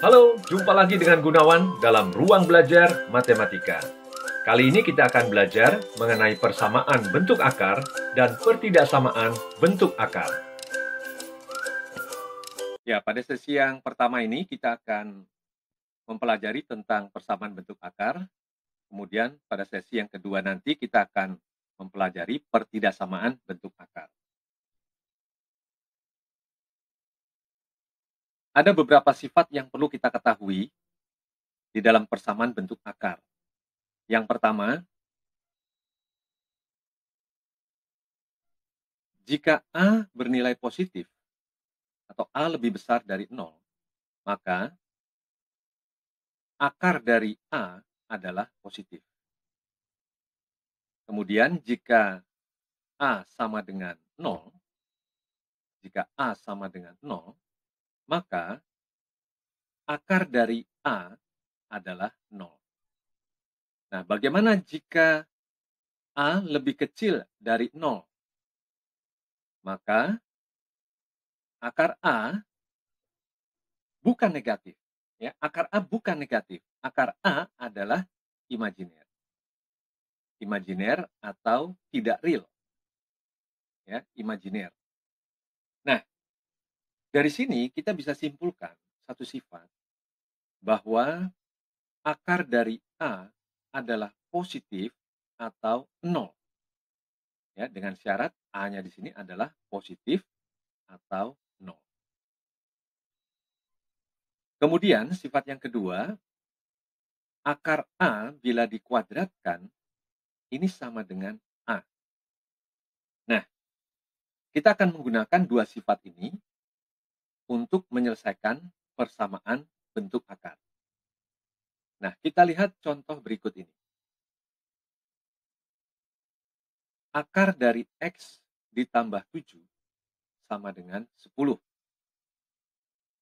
Halo, jumpa lagi dengan Gunawan dalam Ruang Belajar Matematika. Kali ini kita akan belajar mengenai persamaan bentuk akar dan pertidaksamaan bentuk akar. Ya, pada sesi yang pertama ini kita akan mempelajari tentang persamaan bentuk akar. Kemudian pada sesi yang kedua nanti kita akan mempelajari pertidaksamaan bentuk akar. Ada beberapa sifat yang perlu kita ketahui di dalam persamaan bentuk akar. Yang pertama, jika A bernilai positif atau A lebih besar dari 0, maka akar dari A adalah positif. Kemudian jika A sama dengan 0, maka akar dari A adalah 0. Nah, bagaimana jika A lebih kecil dari 0? Maka akar A bukan negatif. Ya, akar A bukan negatif. Akar A adalah imajiner. Imajiner atau tidak real. Ya, imajiner. Nah, dari sini kita bisa simpulkan satu sifat bahwa akar dari A adalah positif atau 0. Ya, dengan syarat A-nya di sini adalah positif atau 0. Kemudian sifat yang kedua, akar A bila dikuadratkan ini sama dengan A. Nah, kita akan menggunakan dua sifat ini untuk menyelesaikan persamaan bentuk akar. Nah, kita lihat contoh berikut ini. Akar dari X ditambah 7 sama dengan 10.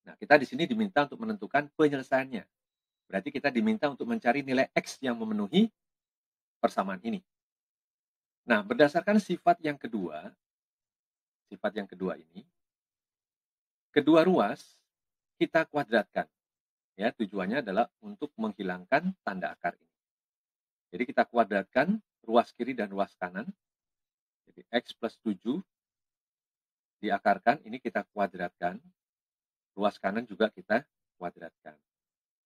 Nah, kita di sini diminta untuk menentukan penyelesaiannya. Berarti kita diminta untuk mencari nilai X yang memenuhi persamaan ini. Nah, berdasarkan sifat yang kedua ini, kedua ruas kita kuadratkan. Ya, tujuannya adalah untuk menghilangkan tanda akar ini. Jadi kita kuadratkan ruas kiri dan ruas kanan. Jadi X plus 7 diakarkan, ini kita kuadratkan. Ruas kanan juga kita kuadratkan.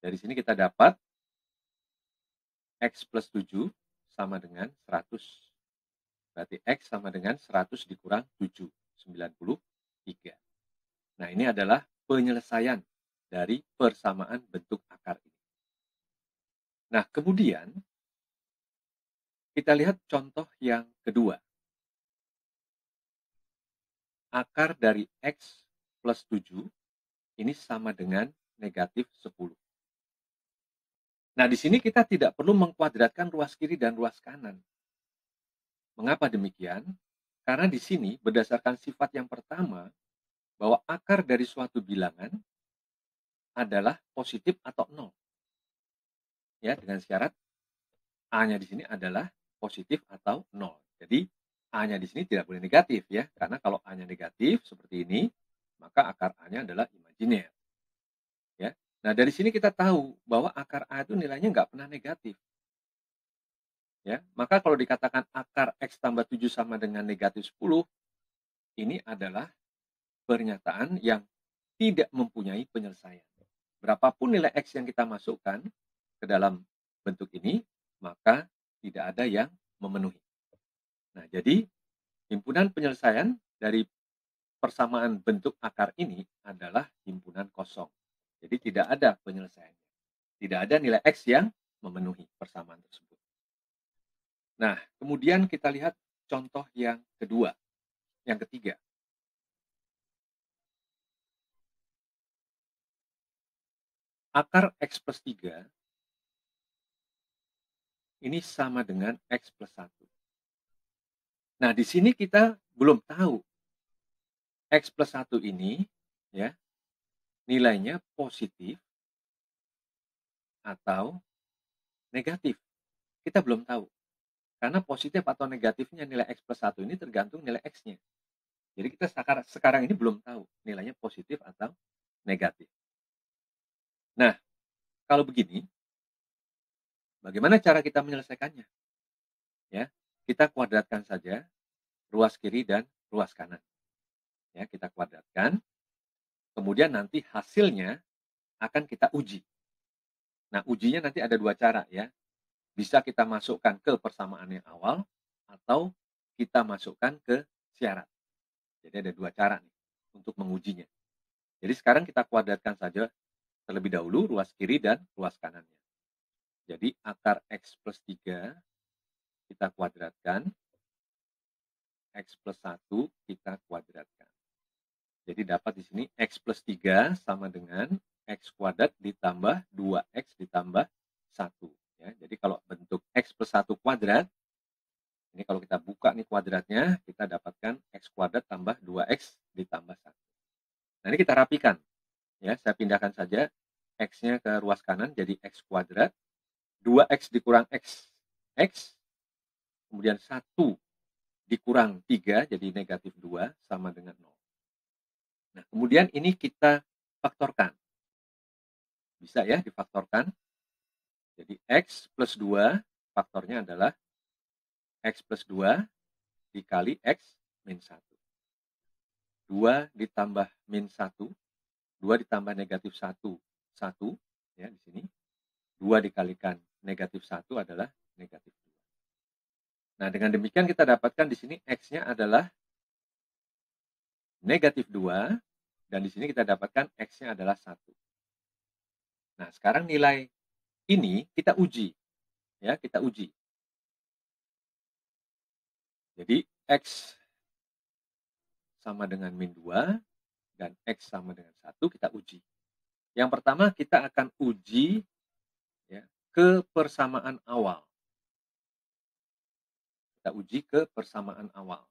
Dari sini kita dapat X plus 7 sama dengan 100. Berarti X sama dengan 100 dikurang 7, 93. Nah, ini adalah penyelesaian dari persamaan bentuk akar ini. Nah, kemudian kita lihat contoh yang kedua. Akar dari X plus 7 ini sama dengan negatif 10. Nah, di sini kita tidak perlu mengkuadratkan ruas kiri dan ruas kanan. Mengapa demikian? Karena di sini berdasarkan sifat yang pertama, bahwa akar dari suatu bilangan adalah positif atau 0. Ya, dengan syarat A-nya di sini adalah positif atau 0. Jadi, A-nya di sini tidak boleh negatif ya, karena kalau A-nya negatif seperti ini, maka akar A-nya adalah imajiner. Ya. Nah, dari sini kita tahu bahwa akar A itu nilainya nggak pernah negatif. Ya, maka kalau dikatakan akar X tambah 7 sama dengan negatif 10, ini adalah pernyataan yang tidak mempunyai penyelesaian. Berapapun nilai X yang kita masukkan ke dalam bentuk ini, maka tidak ada yang memenuhi. Nah, jadi himpunan penyelesaian dari persamaan bentuk akar ini adalah himpunan kosong. Jadi tidak ada penyelesaiannya. Tidak ada nilai X yang memenuhi persamaan tersebut. Nah, kemudian kita lihat contoh yang kedua, yang ketiga. Akar X plus 3 ini sama dengan X plus 1. Nah, di sini kita belum tahu X plus 1 ini ya nilainya positif atau negatif. Kita belum tahu. Karena positif atau negatifnya nilai X plus 1 ini tergantung nilai X-nya. Jadi kita sekarang ini belum tahu nilainya positif atau negatif. Nah, kalau begini, bagaimana cara kita menyelesaikannya? Ya, kita kuadratkan saja ruas kiri dan ruas kanan. Ya, kita kuadratkan, kemudian nanti hasilnya akan kita uji. Nah, ujinya nanti ada dua cara ya. Bisa kita masukkan ke persamaan yang awal atau kita masukkan ke syarat. Jadi ada dua cara nih untuk mengujinya. Jadi sekarang kita kuadratkan saja terlebih dahulu ruas kiri dan ruas kanannya. Jadi akar X plus 3 kita kuadratkan, X plus 1 kita kuadratkan. Jadi dapat di sini X plus 3 sama dengan X kuadrat ditambah 2X ditambah 1. Ya, jadi kalau bentuk X plus 1 kuadrat, ini kalau kita buka nih kuadratnya, kita dapatkan X kuadrat tambah 2X ditambah 1. Nah ini kita rapikan. Ya, saya pindahkan saja X-nya ke ruas kanan jadi X kuadrat, 2X dikurang X, X, kemudian 1 dikurang 3 jadi negatif 2 sama dengan 0. Nah, kemudian ini kita faktorkan. Bisa ya difaktorkan. Jadi X plus 2 faktornya adalah X plus 2 dikali X min 1. 2 ditambah min 1, 2 ditambah negatif 1, 1 ya di sini. 2 dikalikan negatif 1 adalah negatif 2. Nah, dengan demikian kita dapatkan di sini X-nya adalah negatif 2, dan di sini kita dapatkan X-nya adalah 1. Nah, sekarang nilai ini kita uji. Ya, kita uji. Jadi, X sama dengan min 2, dan X sama dengan 1 kita uji. Yang pertama kita akan uji ya, ke persamaan awal. Kita uji ke persamaan awal.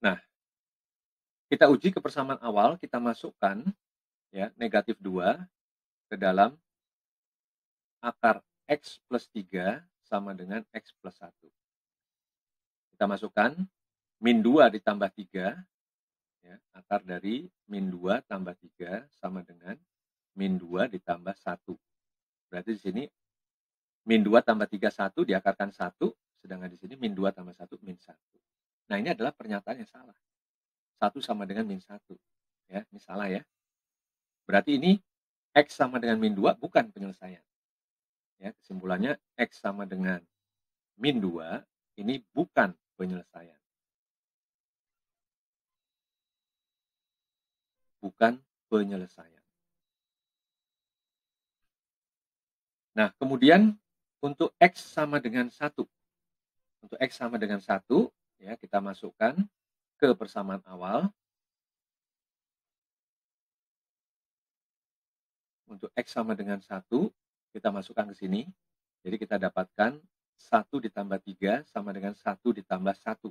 Nah, kita uji ke persamaan awal, kita masukkan ya negatif 2 ke dalam akar X plus 3 sama dengan X plus 1. Kita masukkan min 2 ditambah 3, ya, akar dari min 2 tambah 3 sama dengan min 2 ditambah 1. Berarti di sini min 2 tambah 3, 1 diakarkan 1, sedangkan di sini min 2 tambah 1, min 1. Nah, ini adalah pernyataan yang salah. 1 sama dengan min 1. Ya, ini salah ya. Berarti ini X sama dengan min 2 bukan penyelesaian. Ya, kesimpulannya X sama dengan min 2 ini bukan penyelesaian. Bukan penyelesaian. Nah, kemudian untuk X sama dengan 1. Untuk X sama dengan 1, ya, kita masukkan ke persamaan awal. Untuk X sama dengan 1, kita masukkan ke sini. Jadi kita dapatkan 1 ditambah 3 sama dengan 1 ditambah 1.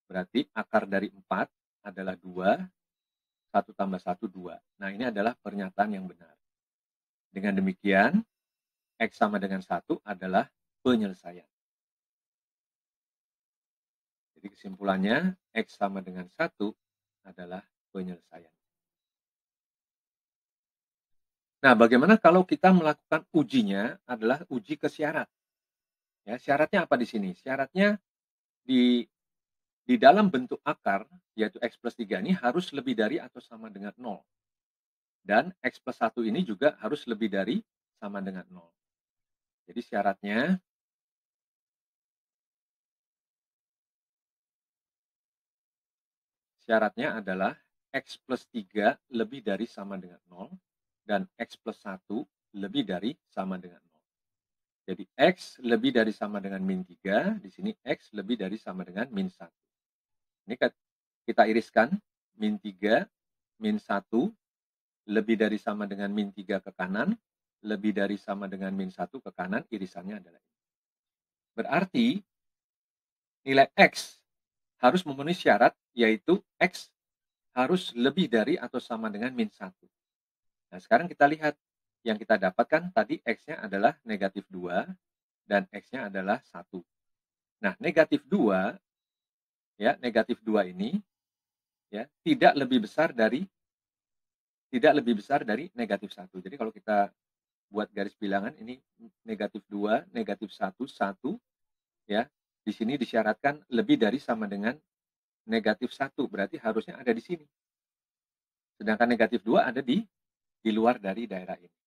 Berarti akar dari 4 adalah 2, 1 tambah 1, 2. Nah, ini adalah pernyataan yang benar. Dengan demikian, X sama dengan 1 adalah penyelesaian. Jadi kesimpulannya, X sama dengan 1 adalah penyelesaian. Nah, bagaimana kalau kita melakukan ujinya adalah uji ke syarat? Ya, syaratnya apa di sini? Syaratnya di dalam bentuk akar, yaitu X plus 3 ini harus lebih dari atau sama dengan 0. Dan X plus 1 ini juga harus lebih dari sama dengan 0. Jadi syaratnya adalah X plus 3 lebih dari sama dengan 0 dan X plus 1 lebih dari sama dengan 0. Jadi X lebih dari sama dengan min 3, di sini X lebih dari sama dengan min 1. Ini kita iriskan, min 3, min 1, lebih dari sama dengan min 3 ke kanan, lebih dari sama dengan min 1 ke kanan, irisannya adalah ini. Berarti nilai X harus memenuhi syarat, yaitu X harus lebih dari atau sama dengan min 1. Nah, sekarang kita lihat yang kita dapatkan tadi X-nya adalah negatif 2, dan X-nya adalah 1. Nah, negatif 2, ya, negatif 2 ini, ya, tidak lebih besar dari negatif 1. Jadi kalau kita buat garis bilangan ini negatif 2, negatif 1, 1, ya. Di sini disyaratkan lebih dari sama dengan negatif 1, berarti harusnya ada di sini. Sedangkan negatif 2 ada di luar dari daerah ini.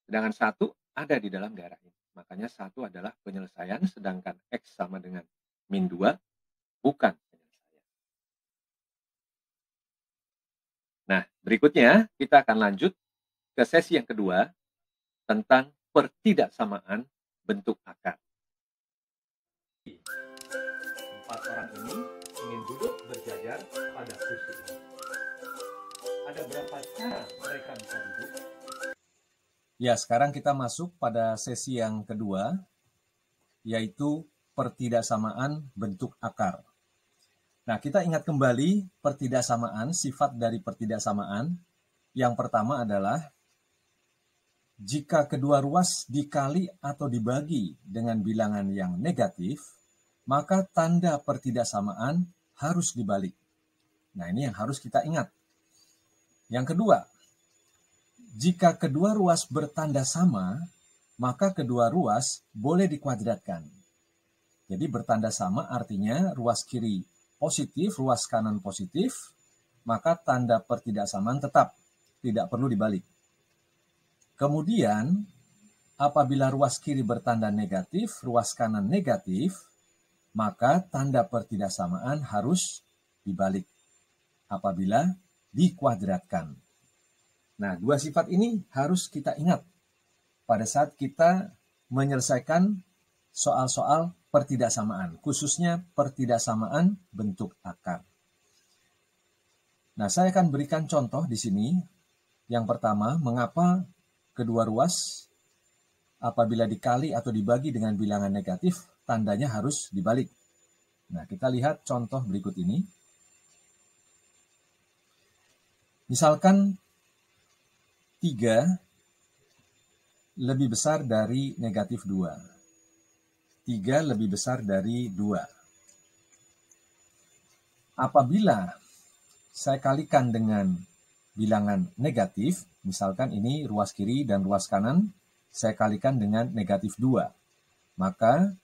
Sedangkan 1 ada di dalam daerah ini. Makanya 1 adalah penyelesaian, sedangkan X sama dengan min 2 bukan penyelesaian. Nah, berikutnya kita akan lanjut ke sesi yang kedua tentang pertidaksamaan bentuk akar. 4 orang ini ingin duduk berjajar pada kursi ini. Ada berapa cara mereka bisa duduk? Ya, sekarang kita masuk pada sesi yang kedua, yaitu pertidaksamaan bentuk akar. Nah, kita ingat kembali pertidaksamaan, sifat dari pertidaksamaan. Yang pertama adalah jika kedua ruas dikali atau dibagi dengan bilangan yang negatif, maka tanda pertidaksamaan harus dibalik. Nah, ini yang harus kita ingat. Yang kedua, jika kedua ruas bertanda sama, maka kedua ruas boleh dikuadratkan. Jadi bertanda sama artinya ruas kiri positif, ruas kanan positif, maka tanda pertidaksamaan tetap, tidak perlu dibalik. Kemudian, apabila ruas kiri bertanda negatif, ruas kanan negatif, maka tanda pertidaksamaan harus dibalik apabila dikuadratkan. Nah, dua sifat ini harus kita ingat pada saat kita menyelesaikan soal-soal pertidaksamaan, khususnya pertidaksamaan bentuk akar. Nah, saya akan berikan contoh di sini. Yang pertama, mengapa kedua ruas apabila dikali atau dibagi dengan bilangan negatif, tandanya harus dibalik. Nah, kita lihat contoh berikut ini. Misalkan 3 lebih besar dari negatif 2. 3 lebih besar dari 2. Apabila saya kalikan dengan bilangan negatif, misalkan ini ruas kiri dan ruas kanan, saya kalikan dengan negatif 2. Maka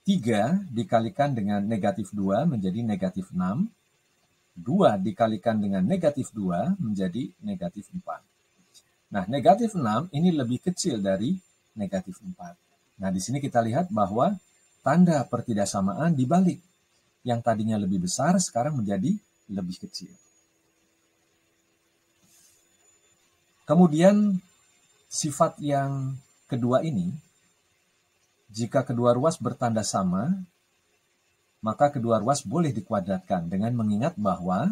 3 dikalikan dengan negatif 2 menjadi negatif 6. 2 dikalikan dengan negatif 2 menjadi negatif 4. Nah, negatif 6 ini lebih kecil dari negatif 4. Nah, di sini kita lihat bahwa tanda pertidaksamaan dibalik. Yang tadinya lebih besar, sekarang menjadi lebih kecil. Kemudian, sifat yang kedua ini, jika kedua ruas bertanda sama, maka kedua ruas boleh dikuadratkan dengan mengingat bahwa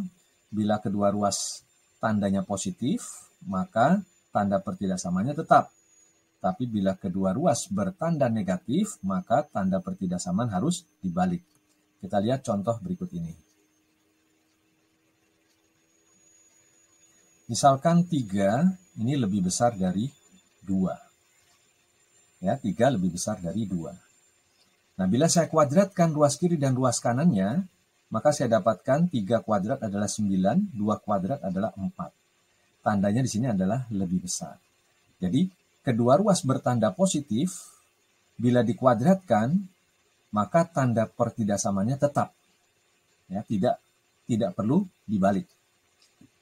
bila kedua ruas tandanya positif, maka tanda pertidaksamaannya tetap. Tapi bila kedua ruas bertanda negatif, maka tanda pertidaksamaan harus dibalik. Kita lihat contoh berikut ini. Misalkan 3 ini lebih besar dari 2. Ya, 3 lebih besar dari 2. Nah, bila saya kuadratkan ruas kiri dan ruas kanannya, maka saya dapatkan 3 kuadrat adalah 9, 2 kuadrat adalah 4. Tandanya di sini adalah lebih besar. Jadi, kedua ruas bertanda positif, bila dikuadratkan, maka tanda pertidaksamaannya tetap. Ya, tidak perlu dibalik.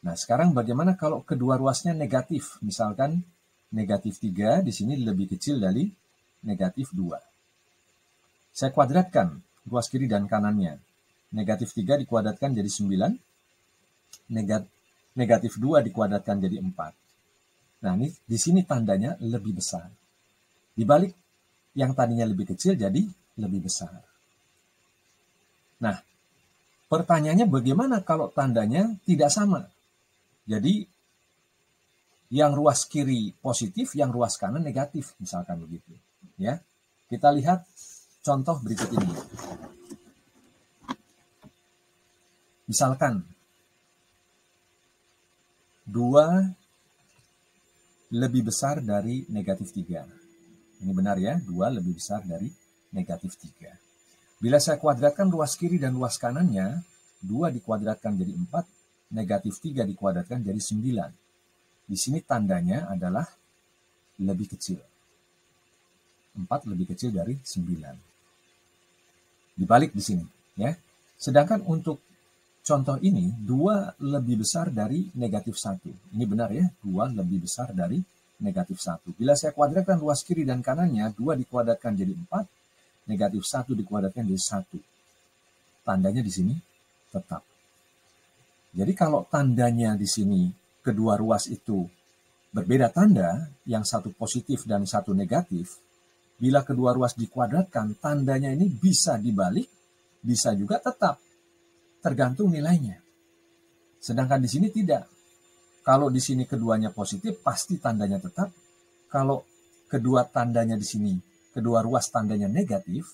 Nah, sekarang bagaimana kalau kedua ruasnya negatif? Misalkan negatif 3 di sini lebih kecil dari negatif 2. Saya kuadratkan ruas kiri dan kanannya. Negatif 3 dikuadratkan jadi 9. Negatif 2 dikuadratkan jadi 4. Nah, ini di sini tandanya lebih besar. Dibalik yang tadinya lebih kecil jadi lebih besar. Nah, pertanyaannya bagaimana kalau tandanya tidak sama? Jadi, yang ruas kiri positif, yang ruas kanan negatif, misalkan begitu. Ya, kita lihat contoh berikut ini. Misalkan 2 lebih besar dari negatif 3. Ini benar ya, 2 lebih besar dari negatif 3. Bila saya kuadratkan ruas kiri dan ruas kanannya, 2 dikuadratkan jadi 4, negatif 3 dikuadratkan jadi 9. Di sini tandanya adalah lebih kecil. 4 lebih kecil dari 9. Dibalik di sini, ya. Sedangkan untuk contoh ini, 2 lebih besar dari negatif 1. Ini benar ya, 2 lebih besar dari negatif 1. Bila saya kuadratkan ruas kiri dan kanannya, 2 dikuadratkan jadi 4, negatif 1 dikuadratkan jadi 1. Tandanya di sini tetap. Jadi kalau tandanya di sini kedua ruas itu berbeda tanda, yang satu positif dan satu negatif, bila kedua ruas dikuadratkan, tandanya ini bisa dibalik, bisa juga tetap, tergantung nilainya. Sedangkan di sini tidak. Kalau di sini keduanya positif, pasti tandanya tetap. Kalau kedua tandanya di sini, kedua ruas tandanya negatif,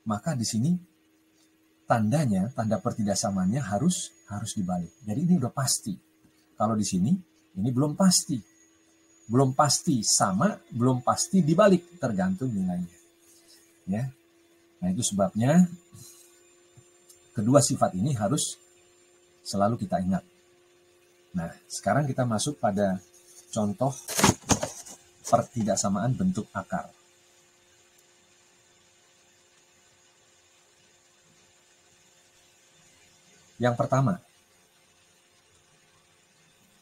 maka di sini tandanya, tanda pertidaksamaannya harus dibalik. Jadi ini udah pasti. Kalau di sini, ini belum pasti. Belum pasti sama, belum pasti dibalik, tergantung nilainya. Ya. Nah, itu sebabnya kedua sifat ini harus selalu kita ingat. Nah, sekarang kita masuk pada contoh pertidaksamaan bentuk akar. Yang pertama,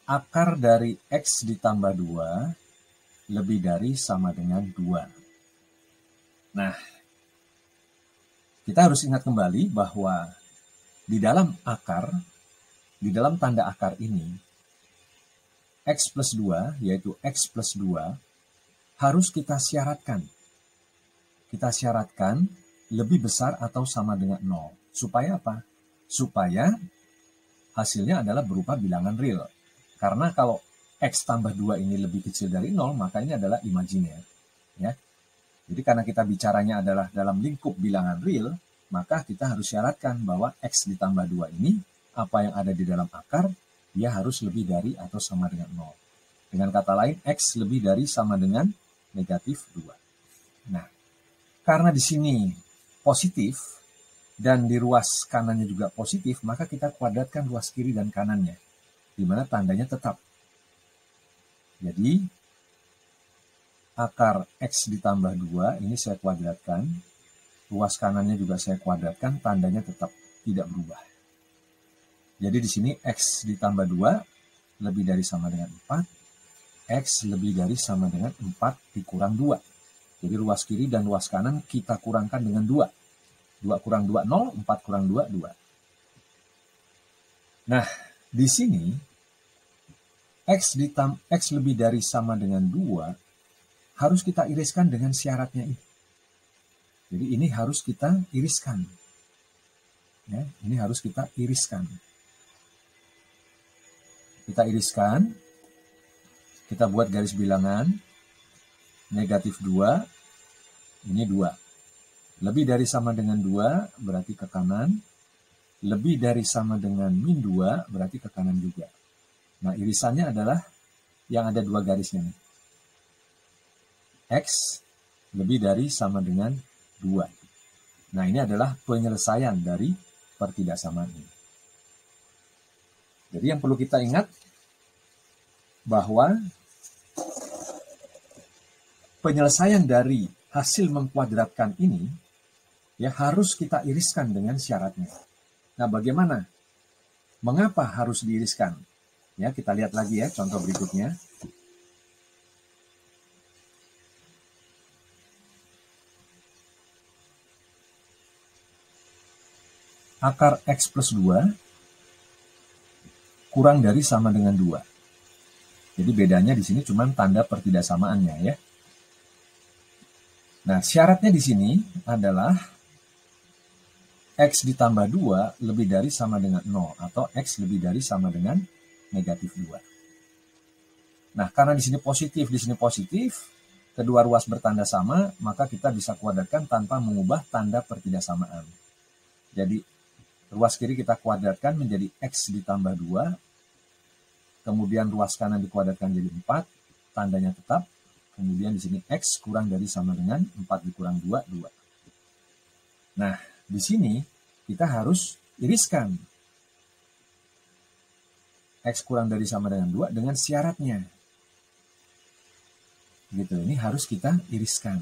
akar dari X ditambah 2 lebih dari sama dengan 2. Nah, kita harus ingat kembali bahwa di dalam akar, di dalam tanda akar ini, X plus 2, yaitu X plus 2, harus kita syaratkan. Kita syaratkan lebih besar atau sama dengan 0. Supaya apa? Supaya hasilnya adalah berupa bilangan real. Karena kalau X tambah 2 ini lebih kecil dari 0, maka ini adalah imajiner. Ya. Jadi karena kita bicaranya adalah dalam lingkup bilangan real, maka kita harus syaratkan bahwa X ditambah 2 ini, apa yang ada di dalam akar, dia harus lebih dari atau sama dengan 0. Dengan kata lain, X lebih dari sama dengan negatif 2. Nah, karena di sini positif, dan di ruas kanannya juga positif, maka kita kuadratkan ruas kiri dan kanannya, di mana tandanya tetap. Jadi, akar X ditambah 2, ini saya kuadratkan, ruas kanannya juga saya kuadratkan, tandanya tetap tidak berubah. Jadi di sini X ditambah 2 lebih dari sama dengan 4, X lebih dari sama dengan 4 dikurang 2. Jadi ruas kiri dan ruas kanan kita kurangkan dengan 2. 2 kurang 2, 0, 4 kurang 2, 2. Nah, di sini X lebih dari sama dengan 2 harus kita iriskan dengan syaratnya ini. Jadi ini harus kita iriskan. Ya, ini harus kita iriskan. Kita iriskan, kita buat garis bilangan, negatif 2, ini 2. Lebih dari sama dengan 2 berarti ke kanan, lebih dari sama dengan min 2 berarti ke kanan juga. Nah, irisannya adalah yang ada 2 garisnya nih. X lebih dari sama dengan 2. Nah, ini adalah penyelesaian dari pertidaksamaan ini. Jadi yang perlu kita ingat bahwa penyelesaian dari hasil mengkuadratkan ini ya harus kita iriskan dengan syaratnya. Nah, bagaimana? Mengapa harus diiriskan? Ya, kita lihat lagi ya contoh berikutnya. Akar X plus 2 kurang dari sama dengan 2. Jadi bedanya di sini cuma tanda pertidaksamaannya ya. Nah, syaratnya di sini adalah X ditambah 2 lebih dari sama dengan 0 atau X lebih dari sama dengan negatif 2. Nah, karena di sini positif, kedua ruas bertanda sama, maka kita bisa kuadratkan tanpa mengubah tanda pertidaksamaan. Jadi ruas kiri kita kuadratkan menjadi X ditambah 2, kemudian ruas kanan dikuadratkan jadi 4, tandanya tetap, Kemudian di sini X kurang dari sama dengan 4 dikurang 2, 2. Nah, di sini kita harus iriskan X kurang dari sama dengan 2 dengan syaratnya. Gitu, ini harus kita iriskan.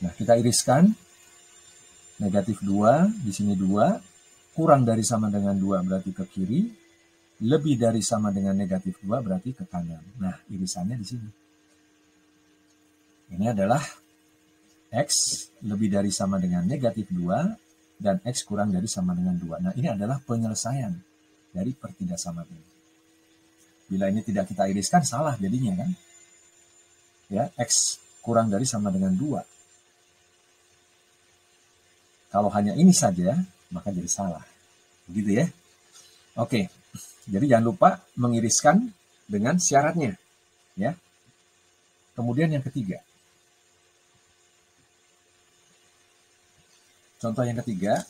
Nah, kita iriskan. Negatif 2, di sini 2. Kurang dari sama dengan 2 berarti ke kiri. Lebih dari sama dengan negatif 2 berarti ke kanan. Nah, irisannya di sini. Ini adalah X lebih dari sama dengan negatif 2 dan X kurang dari sama dengan 2. Nah, ini adalah penyelesaian dari pertidaksamaan ini. Bila ini tidak kita iriskan, salah jadinya kan. Ya, X kurang dari sama dengan 2. Kalau hanya ini saja, maka jadi salah. Begitu ya. Oke, jadi jangan lupa mengiriskan dengan syaratnya. Ya. Kemudian yang ketiga. Contoh yang ketiga,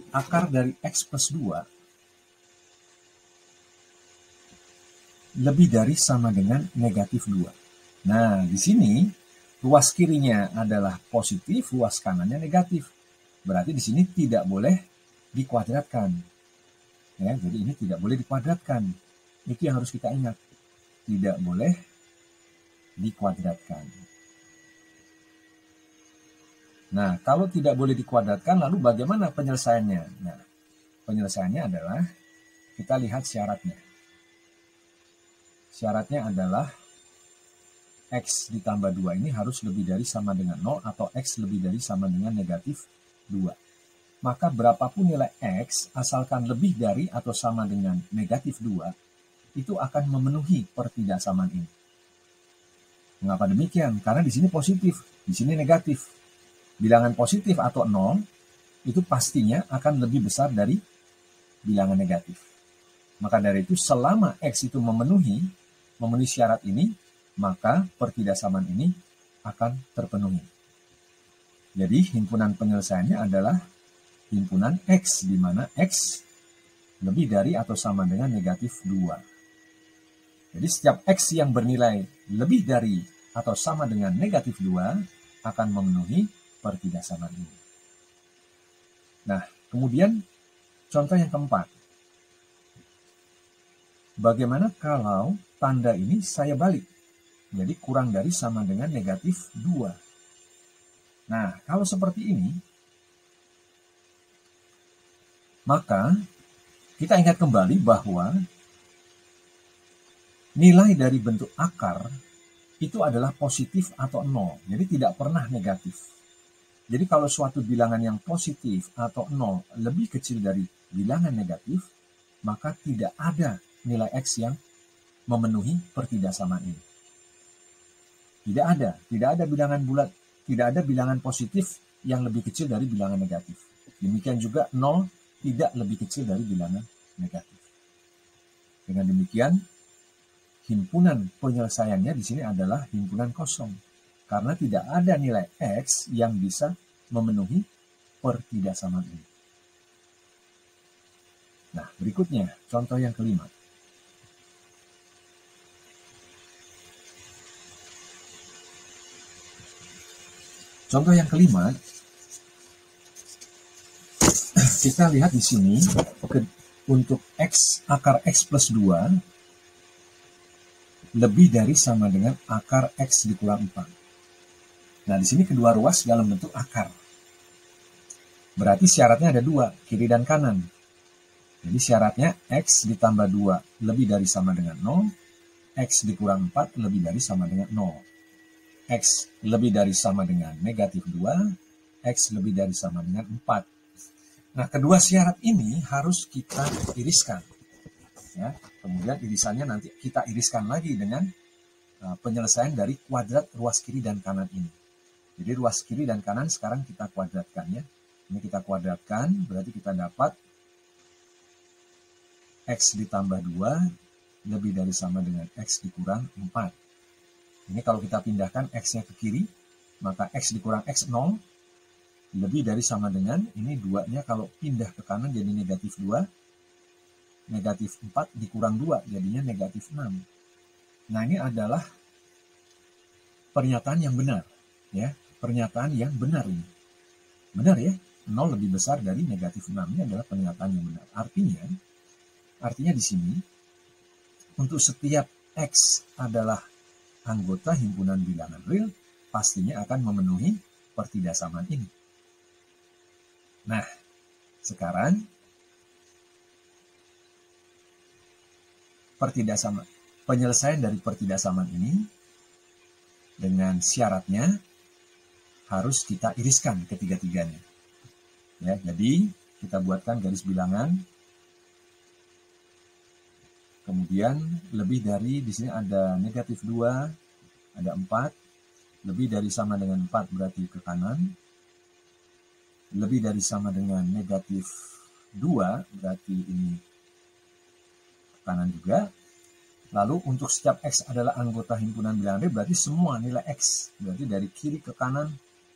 akar dari X plus 2 lebih dari sama dengan negatif 2. Nah, di sini ruas kirinya adalah positif, ruas kanannya negatif. Berarti di sini tidak boleh dikuadratkan. Ya, jadi ini tidak boleh dikuadratkan. Itu yang harus kita ingat. Tidak boleh dikuadratkan. Nah, kalau tidak boleh dikuadratkan, lalu bagaimana penyelesaiannya? Nah, penyelesaiannya adalah kita lihat syaratnya. Syaratnya adalah X ditambah 2 ini harus lebih dari sama dengan 0 atau X lebih dari sama dengan negatif 2. Maka berapapun nilai X, asalkan lebih dari atau sama dengan negatif 2, itu akan memenuhi pertidaksamaan ini. Mengapa demikian? Karena di sini positif, di sini negatif. Bilangan positif atau 0, itu pastinya akan lebih besar dari bilangan negatif. Maka dari itu, selama X itu memenuhi syarat ini, maka pertidaksamaan ini akan terpenuhi. Jadi himpunan penyelesaiannya adalah himpunan X, di mana X lebih dari atau sama dengan negatif 2. Jadi setiap X yang bernilai lebih dari atau sama dengan negatif 2 akan memenuhi pertidaksamaan ini. Nah, kemudian contoh yang keempat. Bagaimana kalau tanda ini saya balik? Jadi kurang dari sama dengan negatif 2. Nah, kalau seperti ini, maka kita ingat kembali bahwa nilai dari bentuk akar itu adalah positif atau 0. Jadi tidak pernah negatif. Jadi kalau suatu bilangan yang positif atau 0 lebih kecil dari bilangan negatif, maka tidak ada nilai X yang memenuhi pertidaksamaan ini. Tidak ada bilangan bulat, tidak ada bilangan positif yang lebih kecil dari bilangan negatif. Demikian juga 0 tidak lebih kecil dari bilangan negatif. Dengan demikian, himpunan penyelesaiannya di sini adalah himpunan kosong. Karena tidak ada nilai X yang bisa memenuhi pertidaksamaan ini. Nah, berikutnya, contoh yang kelima. Contoh yang kelima, kita lihat di sini, untuk X, akar X plus 2, lebih dari sama dengan akar X dikurang 4. Nah, di sini kedua ruas dalam bentuk akar. Berarti syaratnya ada 2, kiri dan kanan. Jadi syaratnya X ditambah 2 lebih dari sama dengan 0, X dikurang 4 lebih dari sama dengan 0. X lebih dari sama dengan negatif 2, X lebih dari sama dengan 4. Nah, kedua syarat ini harus kita iriskan. Ya, kemudian irisannya nanti kita iriskan lagi dengan penyelesaian dari kuadrat ruas kiri dan kanan ini. Jadi ruas kiri dan kanan sekarang kita kuadratkan ya. Ini kita kuadratkan, berarti kita dapat X ditambah 2 lebih dari sama dengan X dikurang 4. Ini kalau kita pindahkan X-nya ke kiri, maka X dikurang X 0 lebih dari sama dengan, ini 2-nya kalau pindah ke kanan jadi negatif 2, negatif 4 dikurang 2, jadinya negatif 6. Nah, ini adalah pernyataan yang benar. Ya, pernyataan yang benar ini. Benar ya, 0 lebih besar dari negatif 6. Ini adalah pernyataan yang benar. Artinya di sini, untuk setiap X adalah anggota himpunan bilangan real, pastinya akan memenuhi pertidaksamaan ini. Nah, sekarang penyelesaian dari pertidaksamaan ini dengan syaratnya harus kita iriskan ketiga-tiganya. Ya, jadi kita buatkan garis bilangan. Kemudian lebih dari, di sini ada negatif 2, ada 4. Lebih dari sama dengan 4 berarti ke kanan. Lebih dari sama dengan negatif 2 berarti ini ke kanan juga. Lalu untuk setiap X adalah anggota himpunan bilangan real, berarti semua nilai X. Berarti dari kiri ke kanan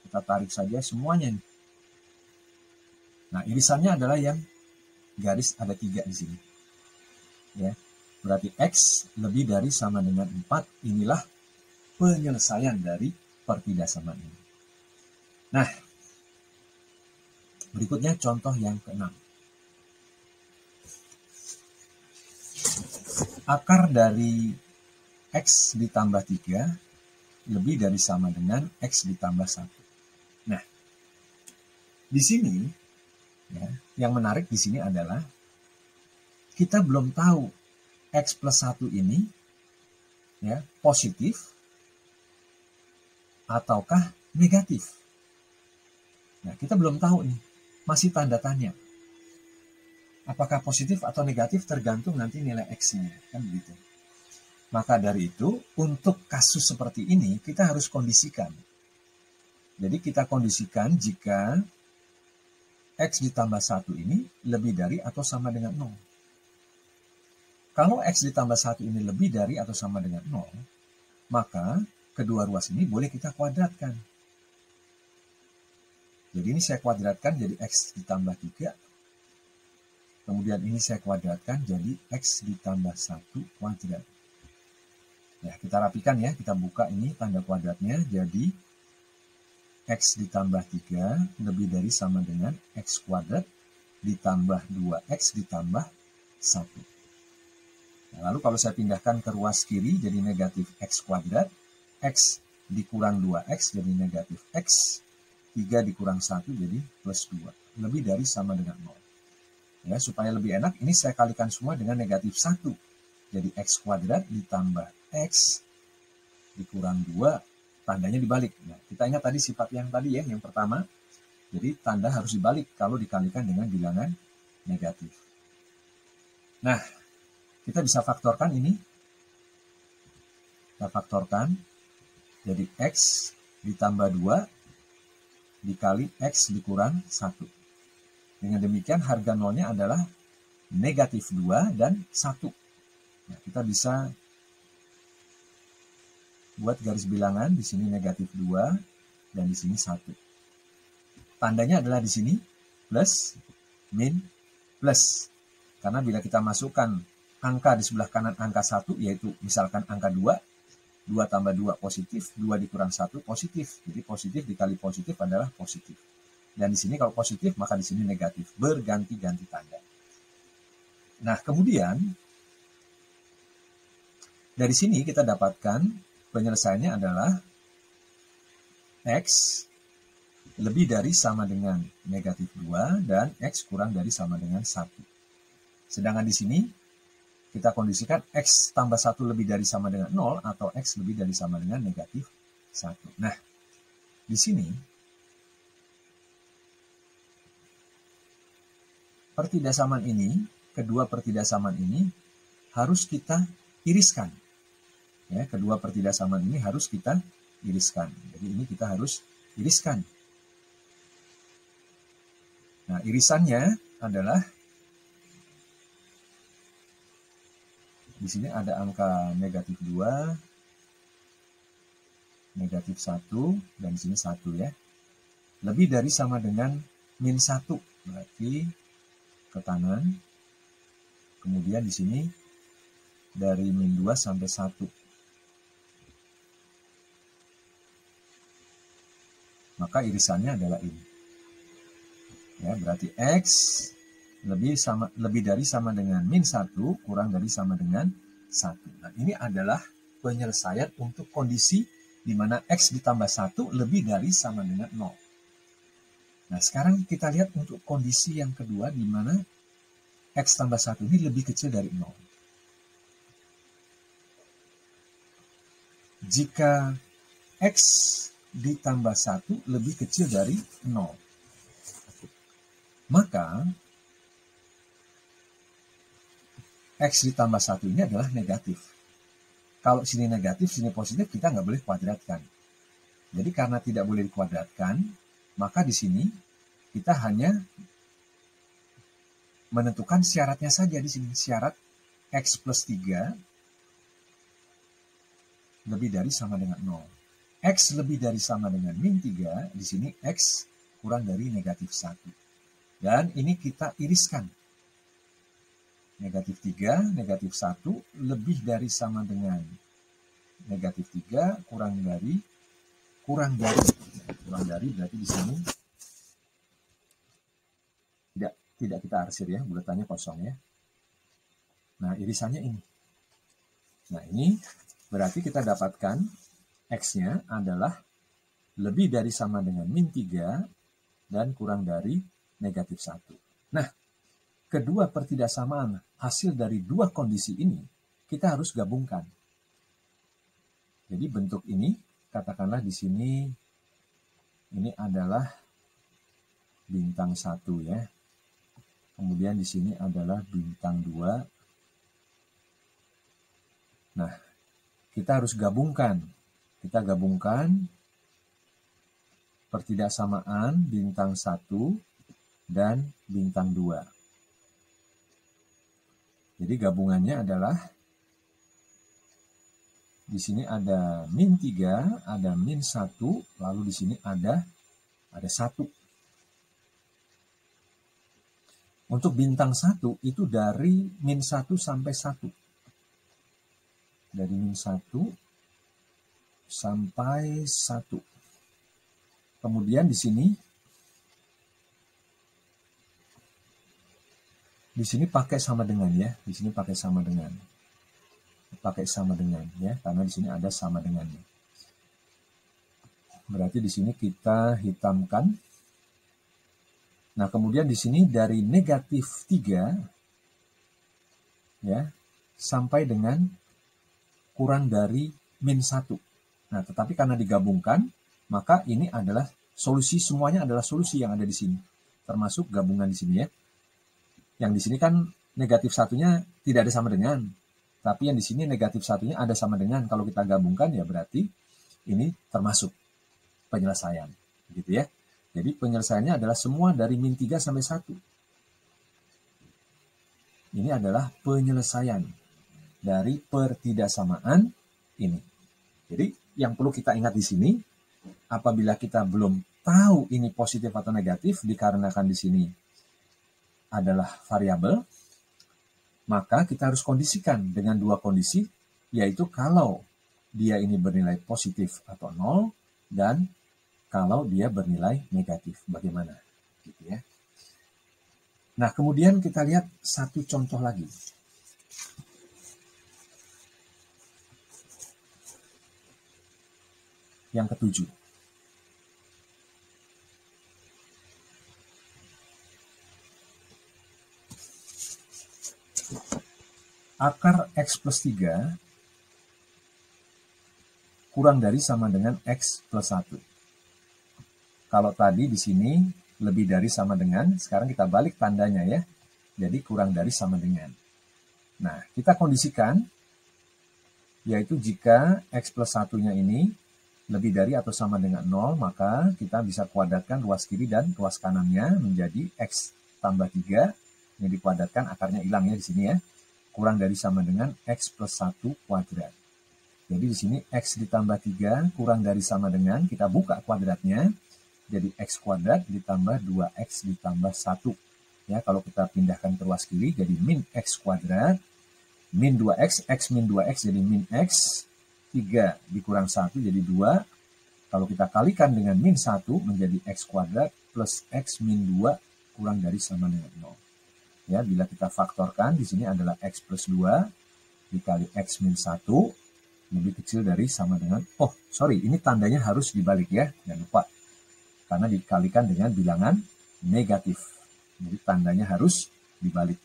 kita tarik saja semuanya. Nah, irisannya adalah yang garis ada 3 di sini. Ya, berarti X lebih dari sama dengan 4. Inilah penyelesaian dari pertidaksamaan ini. Nah, berikutnya contoh yang ke-6. Akar dari X ditambah 3 lebih dari sama dengan X ditambah 1. Nah, di sini ya, yang menarik di sini adalah kita belum tahu X plus 1 ini ya, positif ataukah negatif. Nah, kita belum tahu nih, masih tanda tanya. Apakah positif atau negatif tergantung nanti nilai X-nya, kan begitu. Maka dari itu, untuk kasus seperti ini, kita harus kondisikan. Jadi kita kondisikan jika X ditambah 1 ini lebih dari atau sama dengan 0. Kalau X ditambah 1 ini lebih dari atau sama dengan 0, maka kedua ruas ini boleh kita kuadratkan. Jadi ini saya kuadratkan jadi X ditambah 3. Kemudian ini saya kuadratkan jadi X ditambah 1 kuadrat. Ya, kita rapikan ya, kita buka ini tanda kuadratnya. Jadi X ditambah 3 lebih dari sama dengan X kuadrat ditambah 2X ditambah 1. Nah, lalu kalau saya pindahkan ke ruas kiri jadi negatif X kuadrat. X dikurang 2X jadi negatif X. 3 dikurang 1 jadi plus 2. Lebih dari sama dengan 0. Ya, supaya lebih enak, ini saya kalikan semua dengan negatif 1. Jadi X kuadrat ditambah X dikurang 2, tandanya dibalik. Nah, kita ingat tadi sifat yang tadi ya, yang pertama. Jadi tanda harus dibalik kalau dikalikan dengan bilangan negatif. Nah, kita bisa faktorkan ini. Kita faktorkan. Jadi X ditambah 2 dikali X dikurang 1. Dengan demikian harga nolnya adalah negatif 2 dan 1. Nah, kita bisa buat garis bilangan, di sini negatif 2 dan di sini 1. Tandanya adalah di sini plus, min, plus. Karena bila kita masukkan angka di sebelah kanan angka 1, yaitu misalkan angka 2, 2 tambah 2 positif, 2 dikurang 1 positif. Jadi positif dikali positif adalah positif. Dan di sini kalau positif, maka di sini negatif. Berganti-ganti tanda. Nah, kemudian dari sini kita dapatkan penyelesaiannya adalah X lebih dari sama dengan negatif 2 dan X kurang dari sama dengan 1. Sedangkan di sini kita kondisikan X tambah 1 lebih dari sama dengan 0 atau X lebih dari sama dengan negatif 1. Nah, di sini pertidaksamaan ini, kedua pertidaksamaan ini harus kita iriskan. Ya, kedua pertidaksamaan ini harus kita iriskan. Jadi ini kita harus iriskan. Nah, irisannya adalah di sini ada angka negatif 2, negatif 1, dan di sini 1 ya. Lebih dari sama dengan min 1, berarti ke kanan, Kemudian di sini dari min 2 sampai 1. Maka irisannya adalah ini. Ya, berarti X lebih dari sama dengan min 1 kurang dari sama dengan 1. Nah, ini adalah penyelesaian untuk kondisi di mana X ditambah 1 lebih dari sama dengan 0. Nah, sekarang kita lihat untuk kondisi yang kedua di mana X tambah 1 ini lebih kecil dari 0. Jika X ditambah 1 lebih kecil dari 0, maka X ditambah 1 ini adalah negatif. Kalau sini negatif, sini positif, kita nggak boleh kuadratkan. Jadi karena tidak boleh dikuadratkan, maka di sini kita hanya menentukan syaratnya saja di sini. Syarat X plus 3 lebih dari sama dengan 0. X lebih dari sama dengan min 3, di sini X kurang dari negatif 1. Dan ini kita iriskan. Negatif 3, negatif 1 lebih dari sama dengan negatif 3 kurang dari berarti di sini tidak kita arsir ya, buletannya kosong ya. Nah, irisannya ini. Nah, ini berarti kita dapatkan X-nya adalah lebih dari sama dengan min 3 dan kurang dari negatif 1. Nah, kedua pertidaksamaan hasil dari dua kondisi ini kita harus gabungkan. Jadi bentuk ini, katakanlah di sini ini adalah bintang 1 ya. Kemudian di sini adalah bintang 2. Nah, kita harus gabungkan. Kita gabungkan pertidaksamaan bintang 1 dan bintang 2. Jadi gabungannya adalah di sini ada min 3, ada min 1, lalu di sini ada 1. Untuk bintang 1 itu dari min 1 sampai 1. Dari min 1 sampai 1. Kemudian di sini pakai sama dengan ya. Di sini pakai sama dengan ya, karena di sini ada sama dengannya. Berarti di sini kita hitamkan. Nah, kemudian di sini dari negatif 3 ya sampai dengan kurang dari min 1. Nah, tetapi karena digabungkan, maka ini adalah solusi, semuanya adalah solusi yang ada di sini. Termasuk gabungan di sini ya. Yang di sini kan negatif 1-nya tidak ada sama dengan. Tapi yang di sini negatif 1-nya ada sama dengan. Kalau kita gabungkan ya berarti ini termasuk penyelesaian. Gitu ya. Jadi penyelesaiannya adalah semua dari min 3 sampai 1. Ini adalah penyelesaian dari pertidaksamaan ini. Jadi yang perlu kita ingat di sini, apabila kita belum tahu ini positif atau negatif, dikarenakan di sini adalah variabel, maka kita harus kondisikan dengan dua kondisi, yaitu kalau dia ini bernilai positif atau 0, dan kalau dia bernilai negatif, bagaimana? Gitu ya. Nah, kemudian kita lihat satu contoh lagi. Yang ketujuh. Akar X plus 3 kurang dari sama dengan X plus 1. Kalau tadi di sini lebih dari sama dengan, sekarang kita balik tandanya ya. Jadi kurang dari sama dengan. Nah, kita kondisikan, yaitu jika X plus 1-nya ini lebih dari atau sama dengan 0, maka kita bisa kuadratkan ruas kiri dan ruas kanannya menjadi X tambah 3. Ini dikuadratkan, akarnya hilang ya di sini ya. Kurang dari sama dengan X plus 1 kuadrat. Jadi di sini X ditambah 3 kurang dari sama dengan, kita buka kuadratnya, jadi X kuadrat ditambah 2X ditambah 1. Ya, kalau kita pindahkan ke ruas kiri jadi min X kuadrat, min 2X, X min 2X jadi min X, 3 dikurang 1 jadi 2. Kalau kita kalikan dengan min 1 menjadi X kuadrat plus X min 2 kurang dari sama dengan 0. Ya, bila kita faktorkan di sini adalah X plus 2 dikali X min 1 lebih kecil dari sama dengan, ini tandanya harus dibalik ya, jangan lupa. Karena dikalikan dengan bilangan negatif. Jadi tandanya harus dibalik.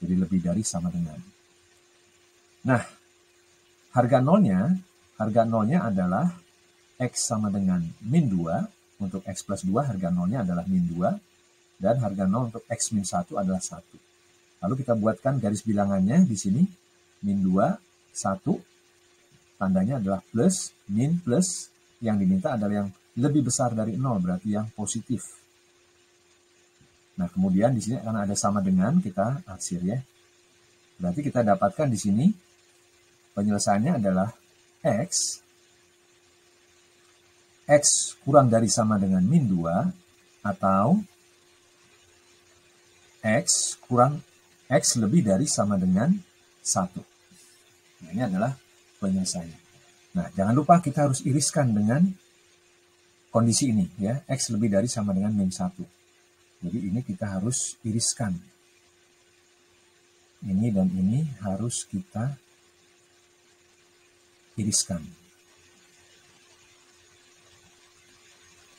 Jadi lebih dari sama dengan. Nah, harga nolnya adalah X sama dengan min 2. Untuk X plus 2 harga nolnya adalah min 2. Dan harga nol untuk X min 1 adalah 1. Lalu kita buatkan garis bilangannya di sini. Min 2, 1. Tandanya adalah plus, min plus. Yang diminta adalah yang lebih besar dari 0, berarti yang positif. Nah, kemudian di sini karena ada sama dengan, kita arsir ya. Berarti kita dapatkan di sini penyelesaiannya adalah X kurang dari sama dengan min 2 atau X lebih dari sama dengan 1. Nah, ini adalah penyelesaiannya. Nah, jangan lupa kita harus iriskan dengan kondisi ini ya, X lebih dari sama dengan min 1. Jadi ini kita harus iriskan. Ini dan ini harus kita iriskan.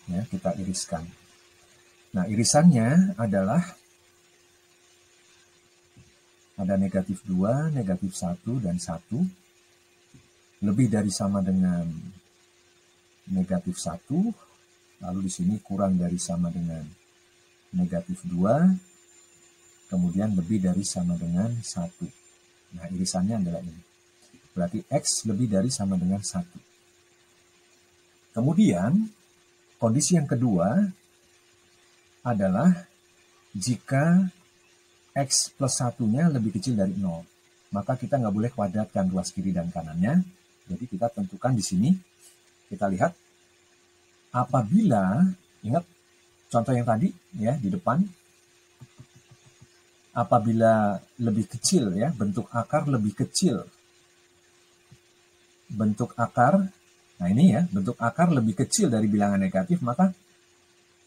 Ya, kita iriskan. Nah, irisannya adalah ada negatif 2, negatif 1, dan 1. Lebih dari sama dengan negatif 1. Lalu di sini kurang dari sama dengan negatif 2, kemudian lebih dari sama dengan 1. Nah, irisannya adalah ini. Berarti X lebih dari sama dengan 1. Kemudian, kondisi yang kedua adalah jika X plus 1-nya lebih kecil dari 0. Maka kita nggak boleh kuadratkan ruas kiri dan kanannya. Jadi kita tentukan di sini, kita lihat, apabila, ingat, contoh yang tadi ya di depan, apabila lebih kecil ya, bentuk akar lebih kecil. Bentuk akar, nah ini ya, bentuk akar lebih kecil dari bilangan negatif, maka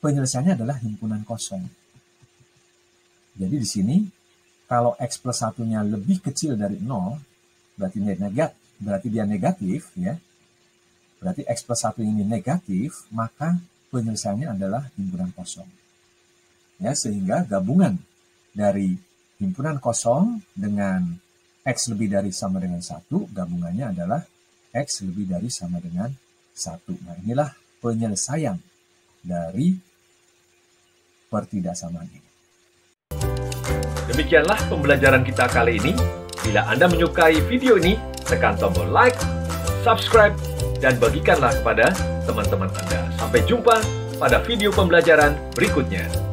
penyelesaiannya adalah himpunan kosong. Jadi di sini, kalau X plus 1-nya lebih kecil dari 0, berarti dia negatif ya. Berarti X plus 1 ini negatif, maka penyelesaiannya adalah himpunan kosong. Ya, sehingga gabungan dari himpunan kosong dengan X lebih dari sama dengan 1, gabungannya adalah X lebih dari sama dengan 1. Nah, inilah penyelesaian dari pertidaksamaan ini. Demikianlah pembelajaran kita kali ini. Bila Anda menyukai video ini, tekan tombol like, subscribe, dan bagikanlah kepada teman-teman Anda. Sampai jumpa pada video pembelajaran berikutnya.